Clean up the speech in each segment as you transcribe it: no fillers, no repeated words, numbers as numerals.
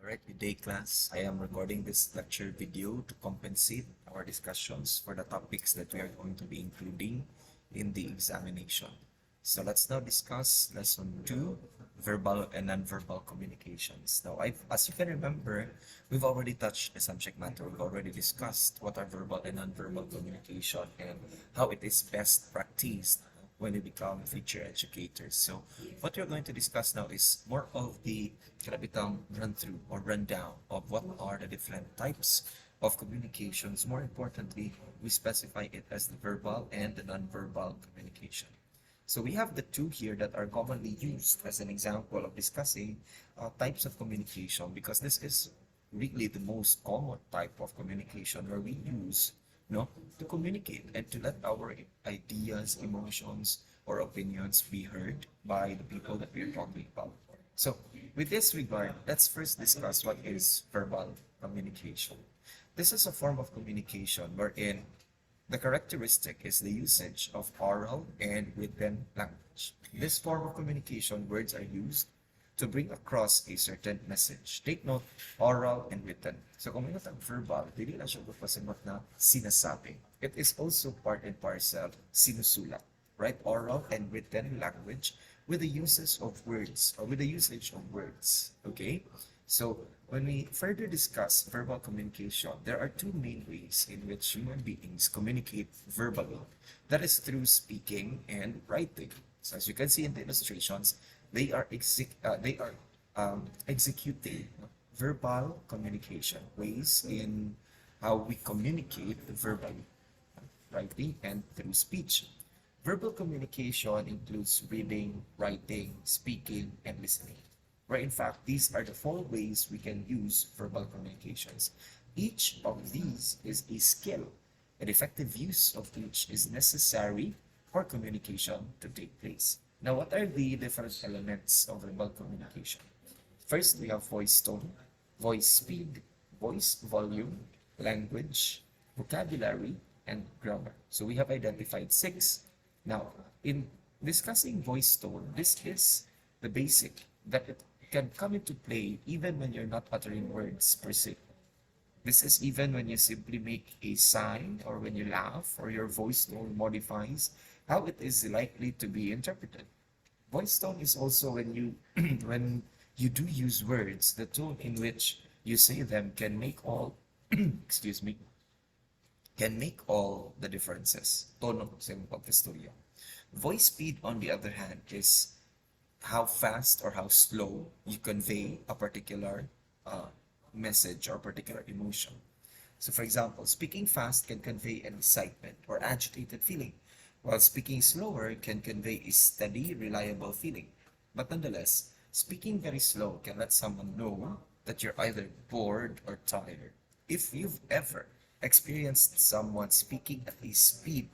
Alright, good day class. I am recording this lecture video to compensate our discussions for the topics that we are going to be including in the examination. So let's now discuss lesson 2, verbal and nonverbal communications. Now, as you can remember, we've already touched the subject matter. We've already discussed what are verbal and nonverbal communication and how it is best practiced when you become future educators. So what we're going to discuss now is more of the karabitang run through or rundown of what are the different types of communications. More importantly, we specify it as the verbal and the nonverbal communication. So we have the two here that are commonly used as an example of discussing types of communication, because this is really the most common type of communication where we use to communicate and to let our ideas, emotions, or opinions be heard by the people that we're talking about. So, with this regard, let's first discuss what is verbal communication. This is a form of communication wherein the characteristic is the usage of oral and written language. This form of communication, words are used to bring across a certain message. Take note, oral and written. So kung may verbal, dili na siya pasimot na sinasabi. It is also part and parcel sinusulat, right? Oral and written language with the uses of words or with the usage of words, okay? So when we further discuss verbal communication, there are two main ways in which human beings communicate verbally. That is through speaking and writing. So as you can see in the illustrations, they are executing verbal communication ways in how we communicate verbally, writing, and through speech. Verbal communication includes reading, writing, speaking, and listening. Where in fact, these are the four ways we can use verbal communications. Each of these is a skill, and effective use of each is necessary for communication to take place. Now, what are the different elements of verbal communication? First, we have voice tone, voice speed, voice volume, language, vocabulary, and grammar. So we have identified 6. Now, in discussing voice tone, this is the basic that it can come into play even when you're not uttering words per se. This is even when you simply make a sign or when you laugh or your voice tone modifies how it is likely to be interpreted. Voice tone is also when you when you do use words, the tone in which you say them can make all excuse me, can make all the differences. Tono sa iyong pagkastorya. Voice speed, on the other hand, is how fast or how slow you convey a particular message or particular emotion. So, for example, speaking fast can convey an excitement or agitated feeling, while speaking slower can convey a steady, reliable feeling. But nonetheless, speaking very slow can let someone know that you're either bored or tired. If you've ever experienced someone speaking at a speed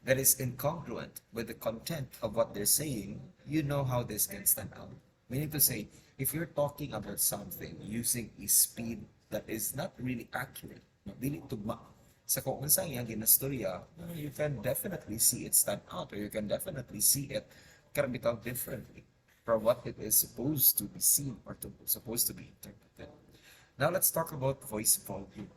that is incongruent with the content of what they're saying, you know how this can stand out. Meaning to say, if you're talking about something using a speed that is not really accurate, dili tugma sa kung unsa iyang ginastorya, you can definitely see it stand out, or you can definitely see it karabitaw differently from what it is supposed to be seen or supposed to be interpreted. Now let's talk about voice volume.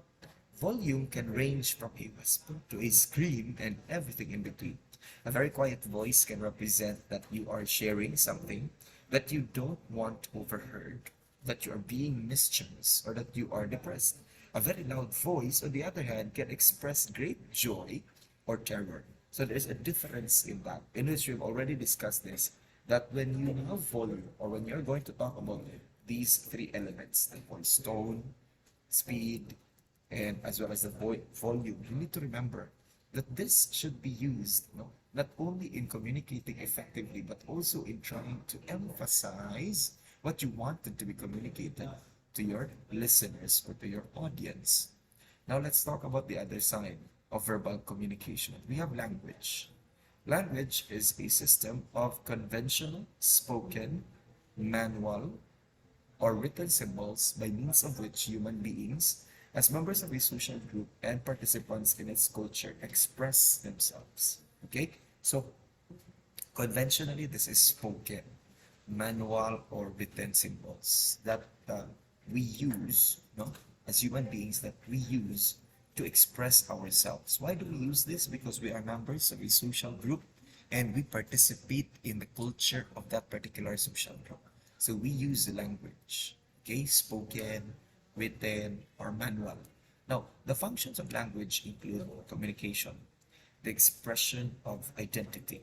Volume can range from a whisper to a scream and everything in between. A very quiet voice can represent that you are sharing something that you don't want overheard, that you are being mischievous, or that you are depressed. A very loud voice, on the other hand, can express great joy or terror. So there's a difference in that, in which we've already discussed this, that when you have volume, or when you're going to talk about these 3 elements, the voice tone, speed, and as well as the volume, you need to remember that this should be used not only in communicating effectively, but also in trying to emphasize what you wanted to be communicated to your listeners or to your audience. Now let's talk about the other side of verbal communication. We have language. Language is a system of conventional, spoken, manual, or written symbols by means of which human beings, as members of a social group and participants in its culture, express themselves. Okay? So, conventionally, this is spoken, manual, or written symbols that we use, no, as human beings, that we use to express ourselves. Why do we use this? Because we are members of a social group and we participate in the culture of that particular social group. So we use the language, okay, spoken, written, or manual. Now, the functions of language include communication, the expression of identity,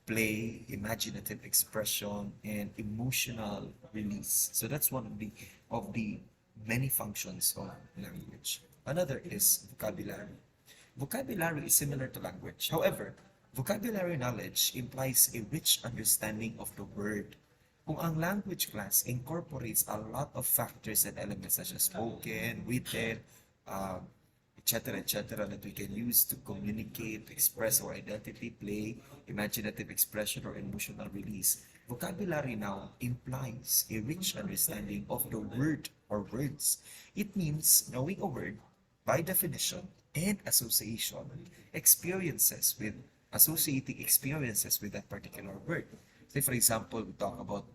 play, imaginative expression, and emotional release. So that's one of the many functions of language. Another is vocabulary. Vocabulary is similar to language. However, vocabulary knowledge implies a rich understanding of the word. Kung ang language class incorporates a lot of factors and elements such as spoken, written, um, etc., that we can use to communicate, express our identity, play, imaginative expression, or emotional release. Vocabulary now implies a rich understanding of the word or words. It means knowing a word by definition and association, experiences with associating experiences with that particular word. Say for example, we talk about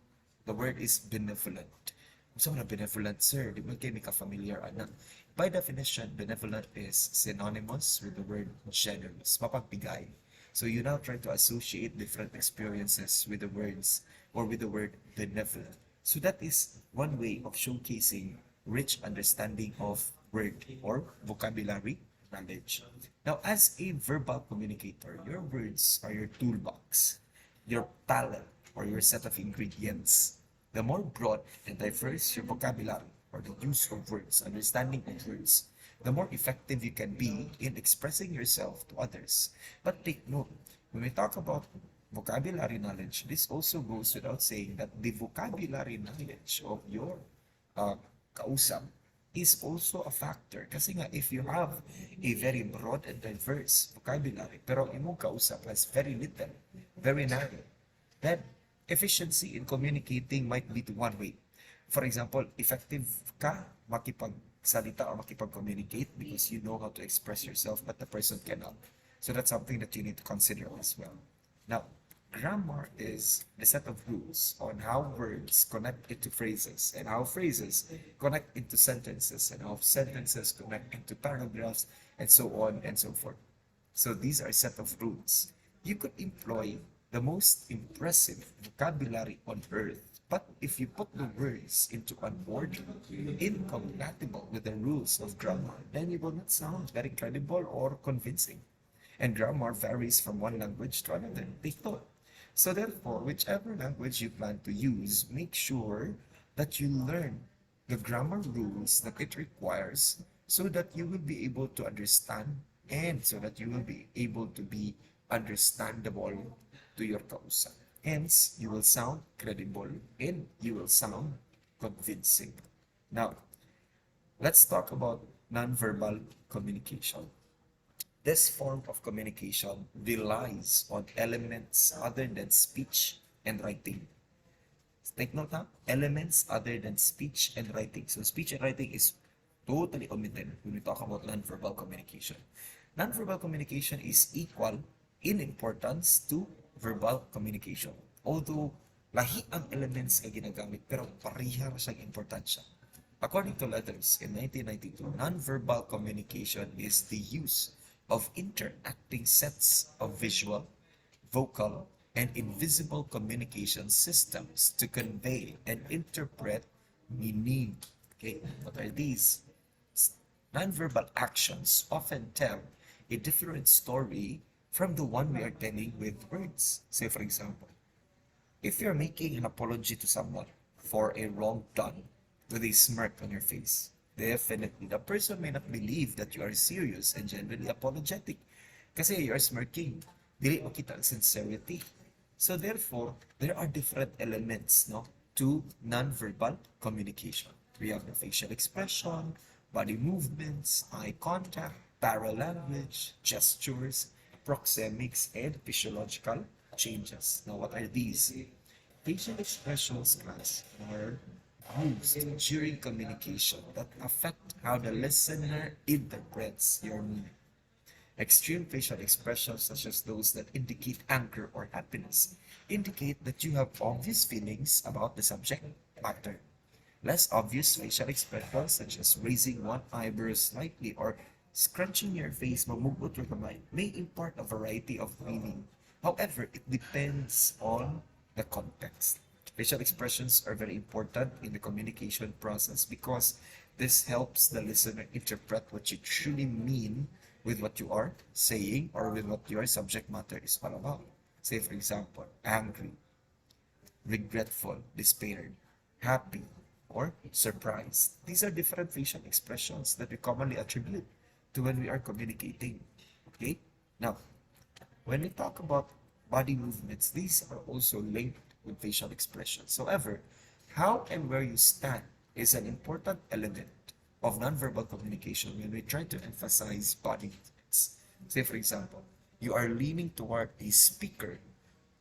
the word is benevolent. So na benevolent, sir, di ba kayo familiar anak? By definition, benevolent is synonymous with the word generous, mapagbigay. So you now try to associate different experiences with the words or with the word benevolent. So that is one way of showcasing rich understanding of word or vocabulary knowledge. Now, as a verbal communicator, your words are your toolbox, your talent, or your set of ingredients. The more broad and diverse your vocabulary or the use of words, understanding of words, the more effective you can be in expressing yourself to others. But take note, when we talk about vocabulary knowledge, this also goes without saying that the vocabulary knowledge of your kausap is also a factor. Kasi nga, if you have a very broad and diverse vocabulary, pero imong kausap has very little, very narrow, then efficiency in communicating might be to one way. For example, effective ka makipagsalita or makipag-communicate because you know how to express yourself, but the person cannot. So that's something that you need to consider as well. Now, grammar is the set of rules on how words connect into phrases and how phrases connect into sentences and how sentences connect into paragraphs and so on and so forth. So these are a set of rules. You could employ the most impressive vocabulary on earth, but if you put the words into an order incompatible with the rules of grammar, then it will not sound very credible or convincing. And grammar varies from one language to another. Take note. So therefore, whichever language you plan to use, make sure that you learn the grammar rules that it requires so that you will be able to understand and so that you will be able to be understandable to your kausap. Hence, you will sound credible and you will sound convincing. Now, let's talk about nonverbal communication. This form of communication relies on elements other than speech and writing. Take note ha, elements other than speech and writing. So speech and writing is totally omitted when we talk about nonverbal communication. Nonverbal communication is equal in importance to verbal communication. Although lahi ang elements na ginagamit pero pareha siyang importansya. According to Letters in 1992, nonverbal communication is the use of interacting sets of visual, vocal, and invisible communication systems to convey and interpret meaning. Okay, what are these? Nonverbal actions often tell a different story from the one we are telling with words. Say, for example, if you're making an apology to someone for a wrong done with a smirk on your face, definitely the person may not believe that you are serious and genuinely apologetic kasi you're smirking. Dili makita ang sincerity. So therefore, there are different elements no, to non-verbal communication. We have the facial expression, body movements, eye contact, paralanguage, gestures, proxemics, and physiological changes. Now, what are these? Facial expressions, class, are used during communication that affect how the listener interprets your meaning. Extreme facial expressions, such as those that indicate anger or happiness, indicate that you have obvious feelings about the subject matter. Less obvious facial expressions such as raising one eyebrow slightly or scrunching your face mamugot or kamay may impart a variety of meaning. However, it depends on the context. Facial expressions are very important in the communication process because this helps the listener interpret what you truly mean with what you are saying or with what your subject matter is all about. Say, for example, angry, regretful, despaired, happy, or surprised. These are different facial expressions that we commonly attribute to when we are communicating. Okay? Now, when we talk about body movements, these are also linked with facial expressions. However, how and where you stand is an important element of nonverbal communication when we try to emphasize body movements. Say, for example, you are leaning toward a speaker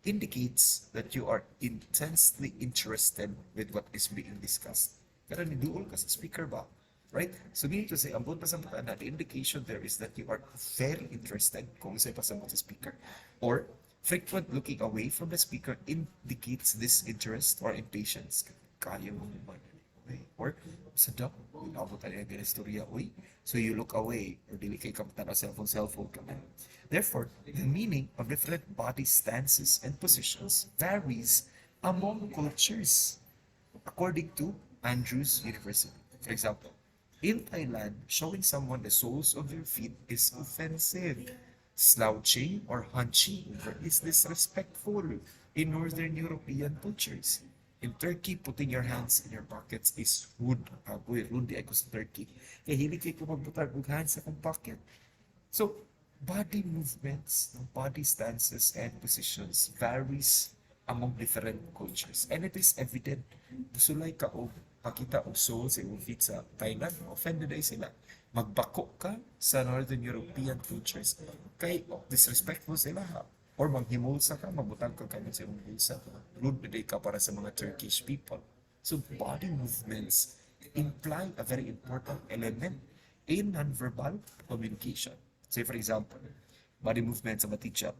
indicates that you are intensely interested with what is being discussed. Pero niduol ka sa speaker ba? Right? So meaning to say, ang buong pasamutan na the indication there is that you are very interested kung sa'yo pasamot sa speaker. Or frequent looking away from the speaker indicates disinterest or impatience. Kaya mo naman. Or sadap, abot tayo ng istorya, uy. So you look away or dili kay kamtan o cellphone ka na. Therefore, the meaning of different body stances and positions varies among cultures, according to Andrews University. For example, in Thailand, showing someone the soles of your feet is offensive. Slouching or hunching over is disrespectful in Northern European cultures. In Turkey, putting your hands in your pockets is rude. Agoy, rude di ako sa Turkey. Kaya hindi kayo kumagbutag ng hands sa kong pocket. So, body movements, body stances, and positions varies among different cultures. And it is evident. Musulay ka o pakita og soul sa iyong feet sa Thailand, offended ay sila. Magbako ka sa Northern European cultures kay disrespectful sila ha. Or manghimulsa ka, mabutang ka kayo sa iyong bulsa. Rude day ka para sa mga Turkish people. So body movements imply a very important element in nonverbal communication. Say for example, body movements of a teacher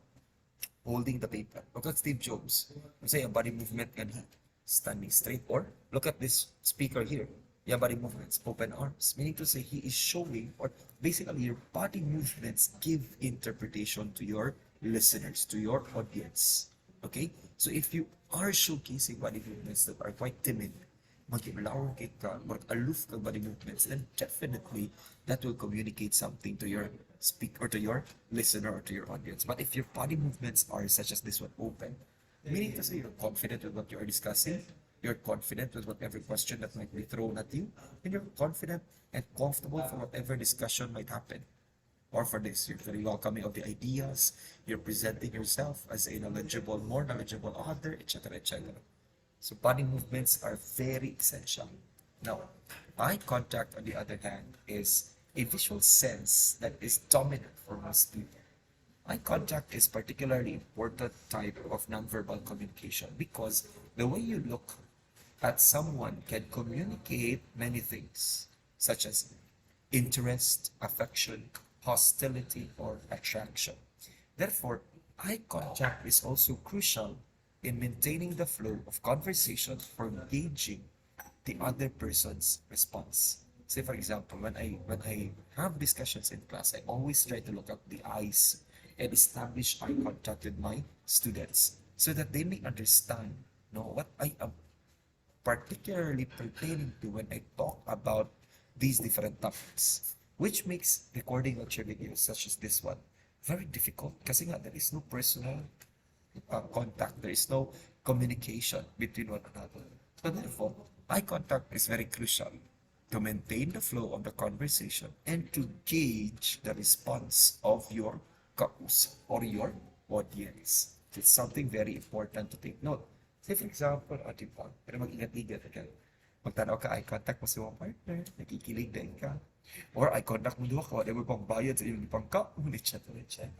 holding the paper. Look at Steve Jobs. Say a body movement and he standing straight. Or look at this speaker here. Yeah, body movements, open arms. Meaning to say he is showing, or basically your body movements give interpretation to your listeners, to your audience. Okay? So if you are showcasing body movements that are quite timid, mag-ilaw ka, mag-aloof ka body movements, then definitely that will communicate something to your speak or to your listener or to your audience. But if your body movements are such as this one, open, meaning to say you're confident with what you are discussing, you're confident with whatever question that might be thrown at you, and you're confident and comfortable for whatever discussion might happen. Or for this, you're very welcoming of the ideas, you're presenting yourself as a knowledgeable, more knowledgeable author, etc., etc. So body movements are very essential. Now, eye contact, on the other hand, is a visual sense that is dominant for most people. Eye contact is particularly important type of nonverbal communication because the way you look at someone can communicate many things, such as interest, affection, hostility, or attraction. Therefore, eye contact is also crucial in maintaining the flow of conversation for gauging the other person's response. Say for example, when I have discussions in class, I always try to look at the eyes and establish eye contact with my students so that they may understand what I am particularly pertaining to when I talk about these different topics, which makes recording lecture videos such as this one very difficult kasi nga there is no personal contact, there is no communication between one another. So therefore, eye contact is very crucial to maintain the flow of the conversation and to gauge the response of your kausap or your audience. It's something very important to take note. Say for example, diba, pero mag-ingat-ingat ka. Magtanaw ka eye contact mo sa mga partner, nakikilig din ka. Or eye contact mo doon ka, whatever pang bayad sa iyong pangkaon, etc. etc.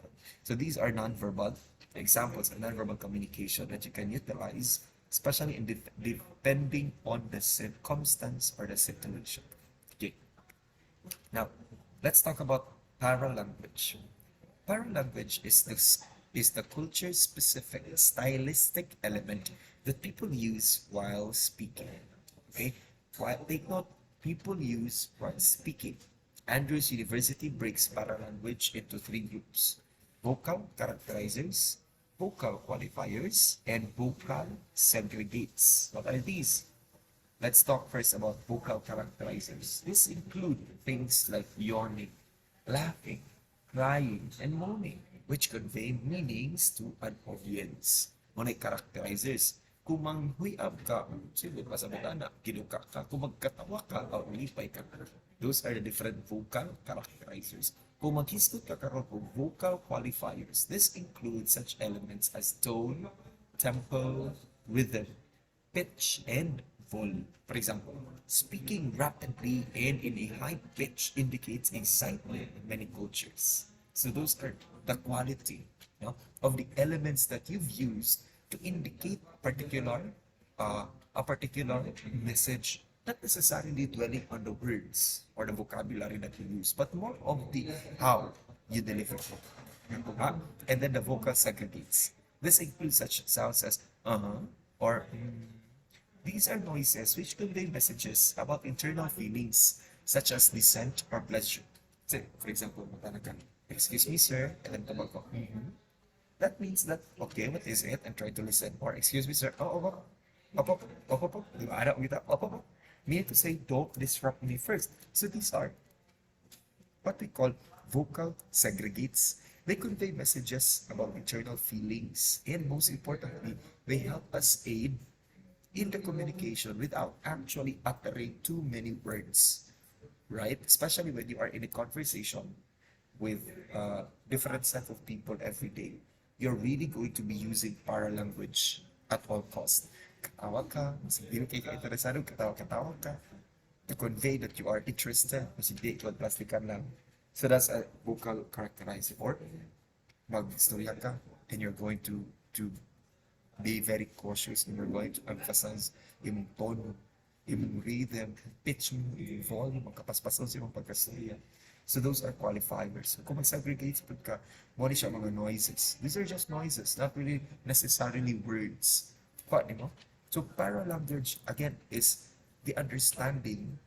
So these are non-verbal examples of non-verbal communication that you can utilize, especially in depending on the circumstance or the situation. Okay. Now, let's talk about paralanguage. Paralanguage is the culture-specific stylistic element that people use while speaking. Okay, While take note, people use while speaking. Andrews University breaks paralanguage into three groups: vocal characterizers, vocal qualifiers, and vocal segregates. What are these? Let's talk first about vocal characterizers. This include things like yawning, laughing, crying, and moaning, which convey meanings to an audience. Mga characterizers, kung manghuyab ka, siguro pa sa butana, ginuka ka, kung magkatawa ka, o ulipay ka. Those are the different vocal characterizers. Kung maghisgot ka karon og vocal qualifiers, this includes such elements as tone, tempo, rhythm, pitch, and volume. For example, speaking rapidly and in a high pitch indicates excitement in many cultures. So those are the quality, of the elements that you've used to indicate a particular message, not necessarily dwelling on the words or the vocabulary that you use, but more of the how you deliver it. And then the vocal segregates. This includes such sounds as or these are noises which convey messages about internal feelings such as dissent or pleasure. So, for example, excuse me, sir, and then tabag ko, that means that, okay, what is it? And try to listen. Or, excuse me, sir, opo, di ba? Ano, kita, opo. Meaning to say, don't disrupt me first. So these are what we call vocal segregates. They convey messages about internal feelings, and most importantly, they help us aid in the communication without actually uttering too many words, right? Especially when you are in a conversation with different set of people every day. You're really going to be using paralanguage at all costs. Katawa ka, mas hindi kayo interesado, katawa ka, to convey that you are interested, mas hindi ikaw plastikan lang. So that's a vocal characterizer. Or mag-istorya ka, and you're going to be very cautious, and you're going to emphasize yung tono, yung rhythm, pitch mo, yung volume, ang kapaspasan sa yung pagkastorya. So those are qualifiers. Kung mag-segregate ka, mo siya mga noises. These are just noises, not really necessarily words. But, so paralanguage, again, is the understanding,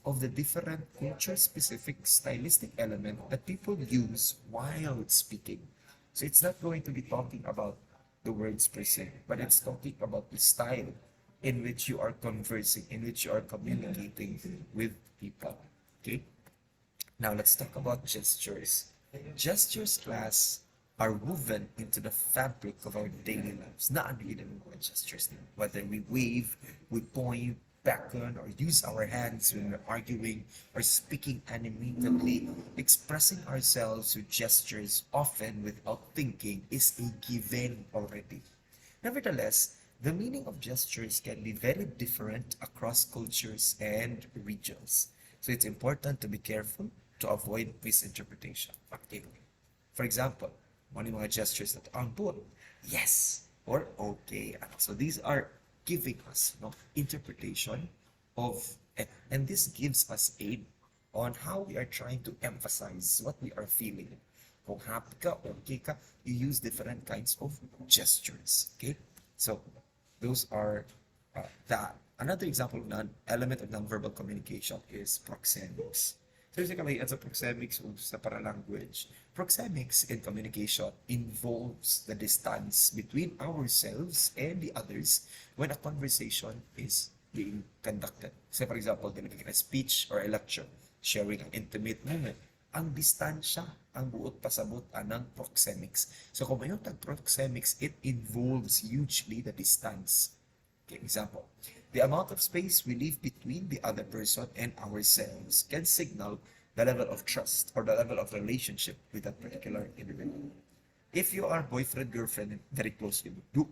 of the different culture-specific stylistic element that people use while speaking. So it's not going to be talking about the words per se, but it's talking about the style in which you are conversing, in which you are communicating with people. Okay? Now let's talk about gestures. Gestures, class, are woven into the fabric of our daily lives. Naandiyan ang mga gestures. Whether we wave, we point, beckon, or use our hands when we're arguing or speaking animatedly, expressing ourselves with gestures, often without thinking, is a given already. Nevertheless, the meaning of gestures can be very different across cultures and regions. So it's important to be careful to avoid misinterpretation. Okay. For example, one of my gestures that ang good, yes, or okay. So these are giving us interpretation of it. And this gives us aid on how we are trying to emphasize what we are feeling. Kung happy ka, okay ka, you use different kinds of gestures. Okay? So those are that. Another example of an element of nonverbal communication is proxemics. So basically, as a proxemics o sa paralanguage, proxemics in communication involves the distance between ourselves and the others when a conversation is being conducted. So for example, delivering a speech or a lecture, sharing an intimate moment. Ang distansya ang buot pasabot ng proxemics. So kung mayroon tag proxemics, it involves hugely the distance. Okay, example. The amount of space we leave between the other person and ourselves can signal the level of trust or the level of relationship with that particular individual. If you are boyfriend, girlfriend, very close to you,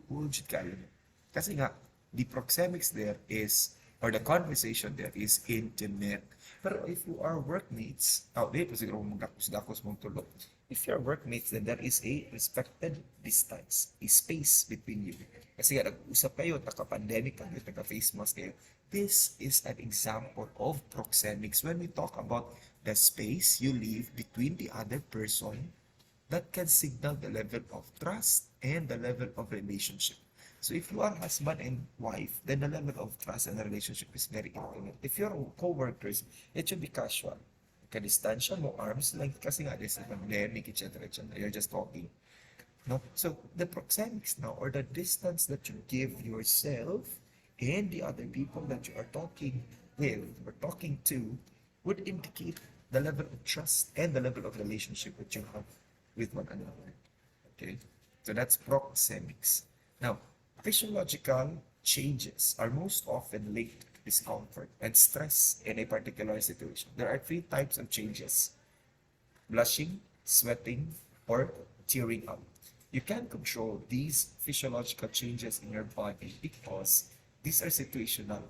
kasi nga, the proxemics there is, or the conversation there is intimate. Pero if you are workmates, dito siguro magdakos mong tulog. If you are workmates, then there is a respected distance, a space between you. Kasi nga, nag-usap kayo, naka-pandemic kayo, naka-face mask kayo. This is an example of proxemics when we talk about the space you leave between the other person that can signal the level of trust and the level of relationship. So if you are husband and wife, then the level of trust and the relationship is very intimate. If you're co-workers, it should be casual. Kadistansya mo, arms length, kasi nga, there's a pandemic, etc., etc. You're just talking. No? So the proxemics now, or the distance that you give yourself and the other people that you are talking with or talking to would indicate the level of trust and the level of relationship that you have with one another. Okay? So that's proxemics. Now, physiological changes are most often linked to discomfort and stress in a particular situation. There are three types of changes: blushing, sweating, or tearing up. You can control these physiological changes in your body because these are situational.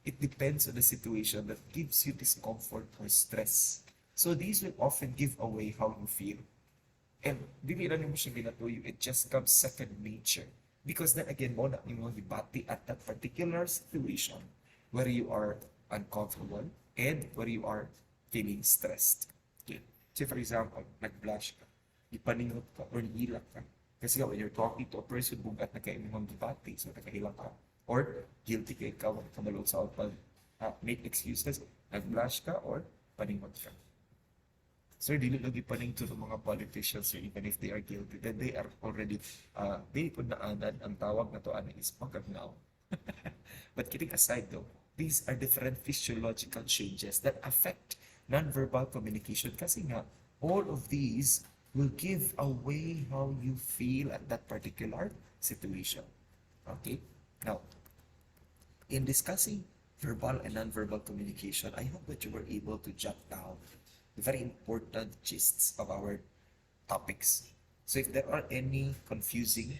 It depends on the situation that gives you discomfort or stress. So these will often give away how you feel. And dili na nimo siya ginatuyo, it just comes second nature. Because then again, mo na nimo gibati at that particular situation where you are uncomfortable and where you are feeling stressed. Okay. So for example, nag-blush ka, ipaningot ka or nihilak ka. Kasi when you're talking to a person, bugat na kayo mong gibati, so nakahilak ka. Or guilty ka ikaw, kamalot sa pag make excuses, nag-blush ka or paningot ka. Sir, dili lagi paning to the mga politicians, sir, even if they are guilty, then they are already, they put na anad, ang tawag na to ano is pagkagnaw. But kidding aside though, these are different physiological changes that affect nonverbal communication kasi nga, all of these will give away how you feel at that particular situation. Okay? Now, in discussing verbal and nonverbal communication, I hope that you were able to jot down the very important gists of our topics. So if there are any confusing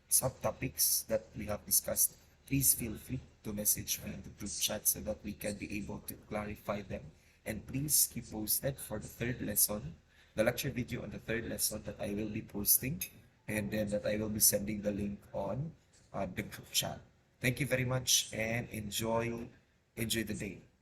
subtopics that we have discussed, please feel free to message me in the group chat so that we can be able to clarify them. And please keep posted for the third lesson, the lecture video on the third lesson that I will be posting, and then that I will be sending the link on the group chat. Thank you very much and enjoy the day.